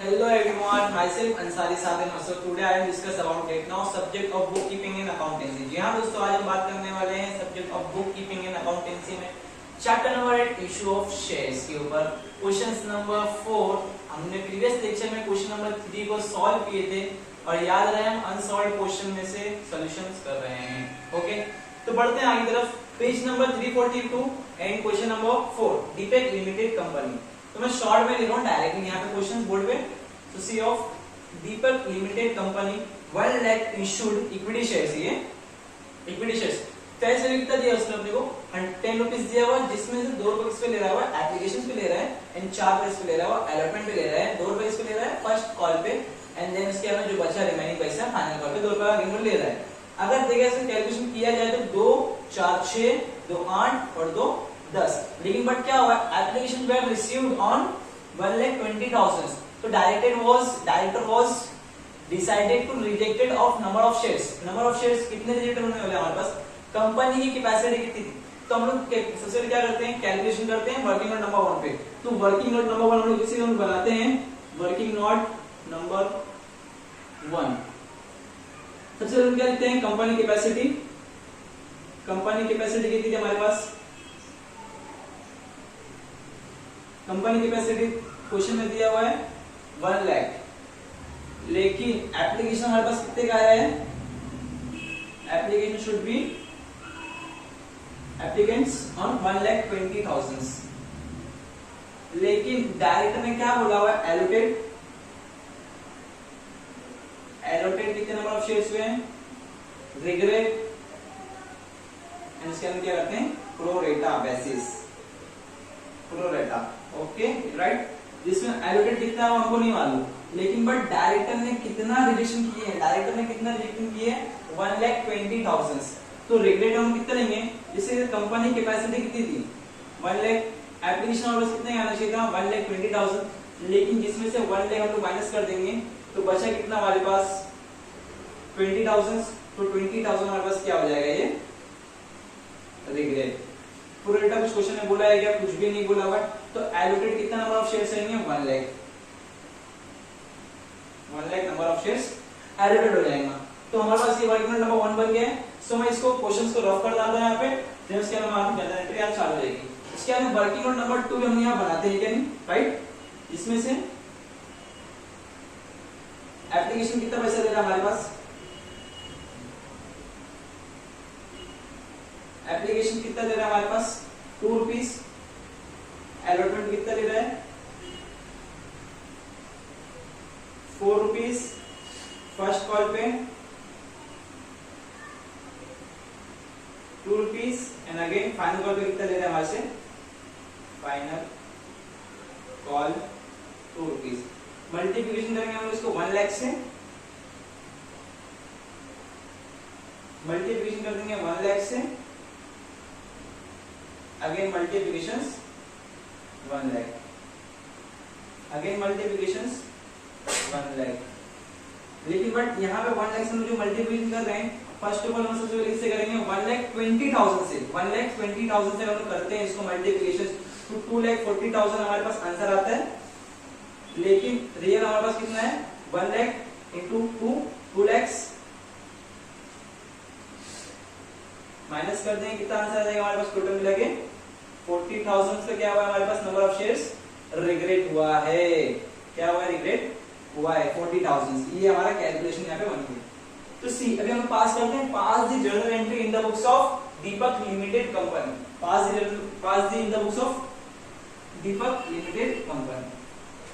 Hello everyone, myself Ansari Saben. So today I will discuss about it now subject of bookkeeping and accountancy. जी हाँ दोस्तों, आज हम बात करने वाले हैं subject of bookkeeping and accountancy में chapter number 8 issue of shares के ऊपर क्वेश्चन नंबर 4। हमने प्रीवियस लेक्चर में क्वेश्चन नंबर 3 को सॉल्व किए थे और याद रहे हम अनसॉल्व्ड क्वेश्चन में से सॉल्यूशंस कर रहे हैं। ओके, तो बढ़ते हैं आगे तरफ। Page number 342 and question number 4 Deepak limited company. तो मैं शॉर्ट में लिख रहा हूँ डायरेक्टली यहाँ पे क्वेश्चन बोर्ड पे। तो C of Deepak limited company 1 lakh issued equity shares. ये इक्विटी शेयर्स कैसे कितना दिया उसने अपने को 10 रुपीज दिया हुआ, जिसमें से 2 रुपए किस पे ले रहा है, एप्लीकेशन पे ले रहा है एंड 4 रुपए पे ले रहा है, अलॉटमेंट पे ले रहा है, 2 रुपए इस पे ले रहा है फर्स्ट कॉल पे एंड देन उसके बाद जो बचा रिमेनिंग पैसा फाइनल कॉल पे 2 रुपए का गिवन ले रहा है। अगर देखिए इसका कैलकुलेशन किया जाए तो 2 4 6 2 8 और 2 10, लेकिन बट क्या हुआ, एप्लीकेशन वेर रिसीव्ड ऑन 1,20,000। तो director was decided to rejected of number of shares. Number of shares कितने रिजेक्ट होने वाले हमारे पास, कंपनी की कैपेसिटी कितनी थी। तो हम लोग सबसे पहले क्या करते हैं, कैलकुलेशन करते हैं वर्किंग नोट नंबर 1 पे। तो वर्किंग नोट नंबर 1 हम लोग इसी हम बनाते हैं वर्किंग नोट नंबर 1। सबसे पहले क्या लिखते हैं, कंपनी कैपेसिटी। कंपनी कैपेसिटी कितनी थी हमारे पास, कंपनी कैपेसिटी क्वेश्चन में दिया हुआ है 1 लाख, लेकिन एप्लीकेशन हमारे पास कितने का आया है, application should be applicants on 1,20,000, लेकिन डायरेक्टर ने क्या बोला हुआ है, एलोकेट कितने नंबर ऑफ शेयर्स हुए हैं, रिग्रेट एंड इसके अंदर क्या करते हैं, pro rata basis, pro rata. Okay right, जिसमें एलोकेट कितना है हमको नहीं मालूम, लेकिन बट डायरेक्टर ने कितना रिजेक्शन किए हैं, डायरेक्टर ने कितना रिजेक्शन किए हैं 1,20,000। तो रिग्रेट हम कितना लेंगे, जिससे कंपनी कैपेसिटी कितनी थी 1 लाख, एप्लीकेशन ऑर्डर कितने आना चाहिए था 1,20,000, लेकिन जिसमें से 1 लाख हम लोग माइनस कर देंगे तो बचा कितना हमारे पास 20,000। तो 20,000 हमारे पास क्या हो जाएगा, ये रिग्रेट। प्रोरेटा कुछ क्वेश्चन में बोला है क्या, कुछ भी नहीं बोला हुआ। तो एलोकेट कितना नंबर ऑफ शेयर्स रहेंगे 1 lakh, 1 lakh number of shares allocate हो जाएगा। तो हमारे पास ये वर्किंग नोट नंबर 1 बन गया है। सो मैं इसको क्वेश्चंस को रफ कर डाल रहा हूं यहाँ पे, फिर उसके बाद हमारी जनरल एंट्री याद चालू हो जाएगी। इसके बाद वर्किंग नोट नंबर 2 हम यहाँ बनाते हैं क्या नहीं, राइट। इसमें से एप्लीकेशन कितना पैसा दे रहा है हमारे पास, एप्लीकेशन कितना दे रहा है हमारे पास 2 रुपीज, अलॉटमेंट कितना दे रहा है 4 रुपीज फर्स्ट कॉल पे, 2 rupees and again final call पे कितना ले रहा है हमारे से, फाइनल कॉल 2 रुपीज। मल्टीप्लिकेशन करेंगे हम इसको 1 लाख से, मल्टीप्लिकेशन कर देंगे 1 लाख से, again multiplications 1 lakh, again multiplications 1 lakh. लेकिन बट यहाँ पे 1 लाख से हम जो मल्टीप्लिकेशन कर रहे हैं, फर्स्ट ऑफ ऑल हम सबसे पहले इससे करेंगे 1,20,000 से, 1,20,000 से हम करते हैं इसको मल्टीप्लिकेशन। तो 2,40,000 हमारे पास आंसर आता है, लेकिन रियल हमारे पास कितना है 1 लाख इंटू 2 लाख माइनस कर देंगे, कितना आंसर आ जाएगा हमारे पास टोटल मिला के 40,000 से क्या हुआ हमारे पास नंबर ऑफ शेयर्स रिग्रेट हुआ है, क्या हुआ है, रिग्रेट हुआ है 40,000। ये हमारा कैलकुलेशन यहाँ पे बन गया। तो सी अभी हम पास करते हैं, pass the journal entry in the books of Deepak limited company, pass the in the books of Deepak limited company.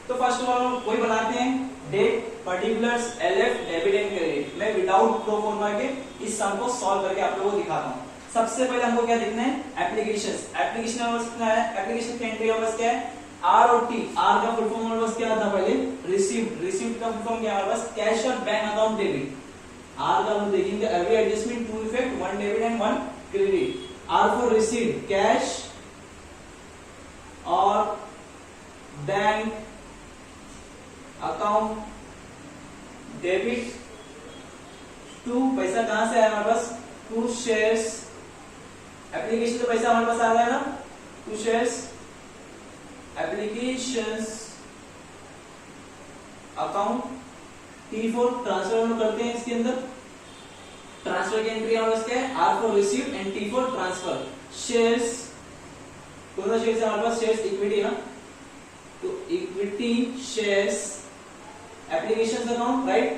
तो फर्स्ट ऑफ ऑल हम कोई बनाते हैं date, particulars, LF, debit and credit. मैं विदाउट प्रो फॉर्मा के इस सम को सॉल्व करके आप लोगों को दिखाता हूं। सबसे पहले हमको क्या देखना है, एप्लीकेशंस। एप्लीकेशन नंबर कितना है, एप्लीकेशन की एंट्री नंबर क्या है, आर और टी। आर का फुल फॉर्म हमारे पास क्या था पहले, रिसीव्ड। रिसीव्ड का फुल फॉर्म क्या हमारे पास, कैश और बैंक अकाउंट डेबिट। आर का हम देखेंगे every adjustment to effect 1 debit and 1 credit. R for received, cash और बैंक अकाउंट डेबिट टू, पैसा कहां से आया हमारे पास, 2 शेयर्स। एप्लीकेशन से पैसा हमारे पास आ रहा है ना, 2 shares, applications account T4 transfer हम लोग करते हैं इसके अंदर, ट्रांसफर की एंट्री हम इसके R for receive and T for transfer. Shares, कौन सा शेयर्स है हमारे पास, शेयर्स इक्विटी ना, तो equity shares application account, right,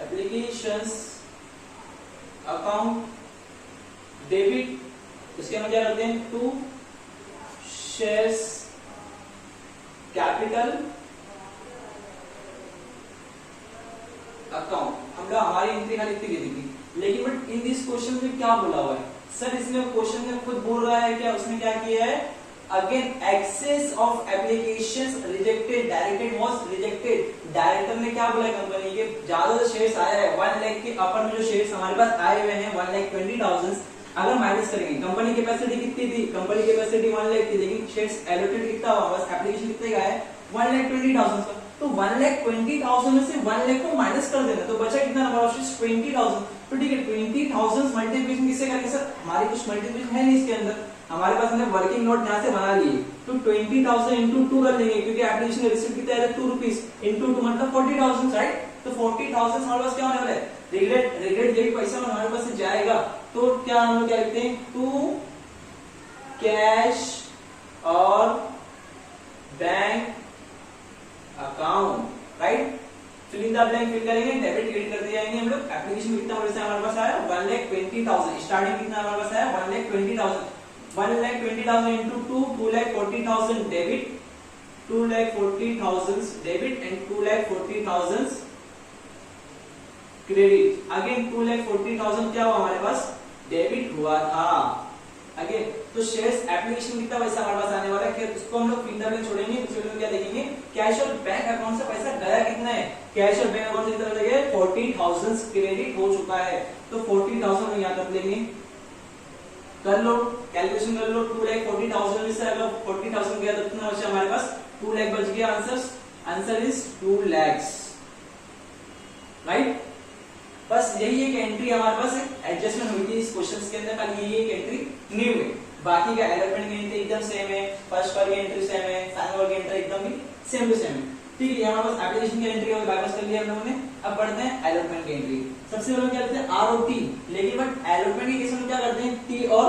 applications account debit, उसके हम क्या करते हैं टू शेयर्स कैपिटल अकाउंट। हम लोग हमारी एंट्री खाली इतनी दे दी थी, लेकिन बट इन दिस क्वेश्चन में क्या बोला हुआ है सर, इसमें क्वेश्चन में खुद बोल रहा है क्या, उसने क्या किया है, again excess of applications rejected, directed was rejected. Director ने क्या बोला कंपनी के ज्यादा शेयर्स आया है 1 लाख के अपर में, जो शेयर्स हमारे पास आए हुए हैं 1,20,000, अगर माइनस करेंगे, कंपनी की कैपेसिटी कितनी थी, कंपनी की कैपेसिटी 1 लाख थी, लेकिन शेयर्स एलोकेट कितना हुआ, बस एप्लीकेशन कितने का है 1,20,000 का, तो 1,20,000 में से 1 लाख को माइनस कर देना, तो बचा कितना नंबर ऑफ शेयर्स 20,000। तो ठीक है, 20,000 मल्टीप्लिकेशन किससे करेंगे सर, हमारी कुछ मल्टीप्लिकेशन है नहीं इसके अंदर, हमारे पास हमने वर्किंग नोट यहां से बना लिए, तो 20,000 इंटू 2 कर लेंगे, क्योंकि एप्लीकेशन रिसीव कितना है 2 रुपीस, इंटू 2 मतलब 40,000, राइट, तो 40,000 हमारे पास क्या होने वाला है, रिग्रेट जब पैसा हमारे पास से जाएगा, तो क्या हम लोग क्या लिखते हैं, टू कैश और bank account, right, fill in the blank fill करेंगे, डेबिट क्रेडिट करते जाएंगे हम लोग। एप्लीकेशन कितना हमारे पास आया 1,20,000, स्टार्टिंग कितना हमारे पास आया 1,20,000, 1,20,000 into 2, 2,40,000 debit, 2,40,000 debit and 2,40,000 credit। Again 2,40,000 क्या हुआ हमारे पास, डेबिट हुआ था। अगेन तो शेयर्स एप्लीकेशन कितना पैसा हमारे पास आने वाला है, उसको हम लोग फिंगर में छोड़ेंगे, दूसरे में क्या देखेंगे, कैश और बैंक अकाउंट से पैसा गया कितना है, कैश और बैंक अकाउंट से कितना लगे 40,000 क्रेडिट हो चुका है, तो 40,000 हम यहाँ कर लेंगे, कर लो कैलकुलेशन कर लो, 2,40,000 में से अगर 40,000 गया तो कितना बचा हमारे पास 2 लाख बच गया, आंसर इज 2 lakhs, राइट। बस यही एक एंट्री हमारे पास एडजस्टमेंट हुई थी इस क्वेश्चंस के अंदर, खाली यही एक एंट्री न्यू है, बाकी का एलोटमेंट की एंट्री एकदम सेम है, फर्स्ट पर की एंट्री सेम है, फाइनल पर की एंट्री एकदम ही सेम टू सेम है, ठीक है। हमारे पास एप्लीकेशन की एंट्री और बाईपास कर लिया हम लोगों ने, अब बढ़ते हैं एलोटमेंट की एंट्री। सबसे पहले क्या करते हैं आर और टी, लेकिन बट एलोटमेंट के केस में क्या करते हैं टी और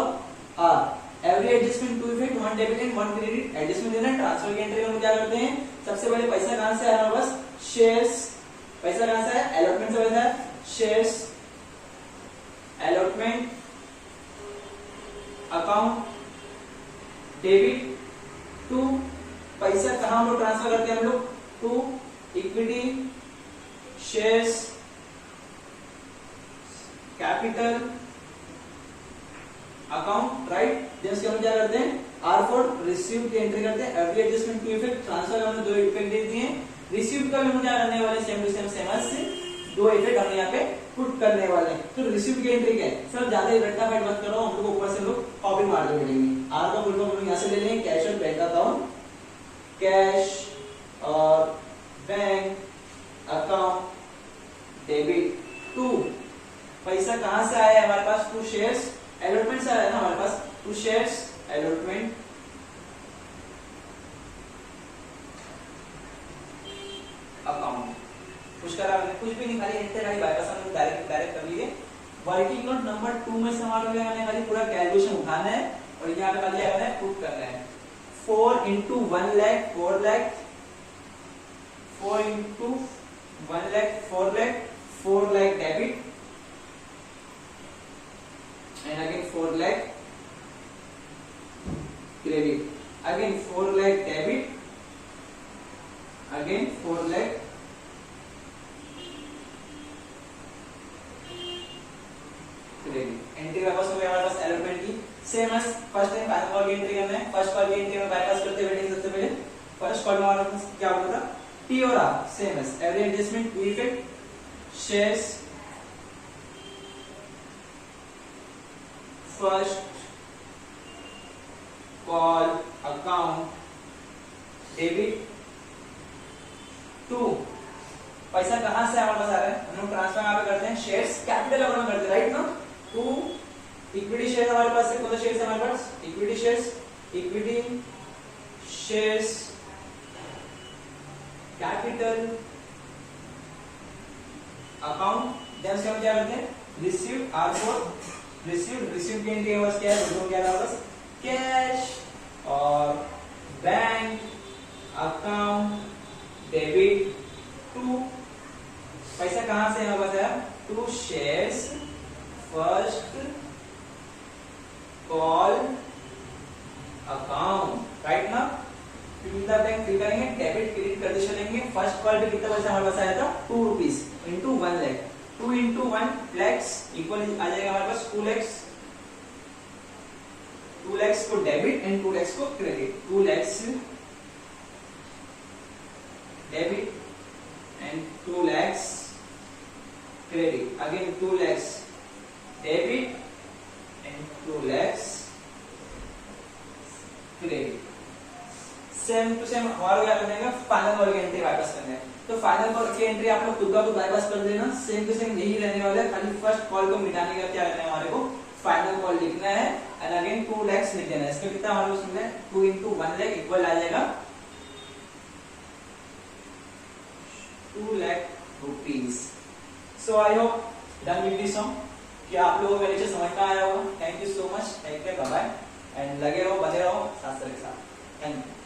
R, every adjustment to effect 1 debit and 1 credit, adjustment देना। ट्रांसफर की एंट्री में क्या करते हैं, सबसे पहले पैसा कहां से आया हमारे पास, शेयर्स, पैसा कहां से आया, एलोटमेंट से पैसा है, shares allotment account debit to, पैसा कहां हम लोग ट्रांसफर करते हैं हम लोग, to equity shares capital account, right. जैसे हम क्या करते हैं आर फॉर रिसीव की एंट्री करते हैं, every adjustment to effect, transfer हमने 2 इफेक्ट दे दिए, रिसीव का हम क्या करने वाले सेम टू सेम से 2 इफेक्ट हम यहाँ पे पुट करने वाले हैं। तो रिसीव की एंट्री क्या है सर, ज्यादा रट्टा फाइट मत करो, हम लोग ऊपर से लोग कॉपी मार के बैठेंगे। आर का फुल फॉर्म हम लोग यहाँ से ले लेंगे, कैश और बैंक अकाउंट, कैश और बैंक अकाउंट डेबिट टू, पैसा कहां से आया है हमारे पास, टू शेयर्स एलोटमेंट से आया ना हमारे पास, टू शेयर्स एलोटमेंट अकाउंट, कुछ करा कुछ भी नहीं, खाली एंटर खाली बाईपास हम डायरेक्ट कर लिए। वर्किंग नोट नंबर 2 में से हमारे लिए खाली पूरा कैलकुलेशन उठाना है और यहाँ पे खाली क्या करना है पुट करना है, 4 into 1 lakh 4 lakh, 4 into 1 lakh 4 lakh, 4 lakh debit and again 4 lakh credit, again 4 lakh debit, again 4 lakh entry वापस हो गया हमारे पास एलोटमेंट की, same as first time final call की एंट्री करना है। फर्स्ट कॉल की एंट्री में बाईपास करते बैठेंगे, सबसे पहले फर्स्ट कॉल में हमारे पास क्या बोला था, टी और R same as every adjustment to effect shares first call account debit to, पैसा कहां से हमारे पास आ रहा है, हम लोग ट्रांसफर यहाँ पे करते हैं शेयर्स कैपिटल अकाउंट में करते हैं, राइट ना, टू इक्विटी शेयर हमारे पास है, कौन सा शेयर है हमारे पास, equity shares, equity shares capital account, then उसके हम क्या करते हैं रिसीव, आर फॉर रिसीव की एंट्री बस क्या है, दोनों क्या है बस कैश, और बैंक अकाउंट डेबिट टू, पैसा कहां से हमारे पास है, to shares first call account, right ना। फिर बैंक फिर करेंगे, डेबिट क्रेडिट करते चलेंगे। फर्स्ट कॉल पे कितना पैसा हमारे पास आया था, 2 rupees into 1 lakh, 2 into 1 lakhs equal आ जाएगा हमारे पास 2 लैक्स, 2 लैक्स को डेबिट एंड 2 लैक्स को credit, 2 lakhs debit and 2 lakhs credit, again 2 lakhs debit and 2 lakhs credit. Same to same हमारा क्या करना है, फाइनल कॉल की एंट्री बाईपास करना है। तो फाइनल कॉल की एंट्री आप लोग खुद का खुद बाईपास कर देना, सेम टू सेम यही रहने वाला है, खाली फर्स्ट कॉल को मिटाने का क्या करना है, हमारे को फाइनल कॉल लिखना है एंड अगेन 2 लैक्स लिख देना है। इसका कितना हमारे को सुनना है, 2 इंटू 1 लाख इक्वल आ जाएगा 2 lakh rupees. So I hope done with this sum, कि आप लोगों को लेक्चर समझ में आया होगा। Thank you so much, take care, bye bye, and लगे रहो बने रहो साथ के साथ। Thank you.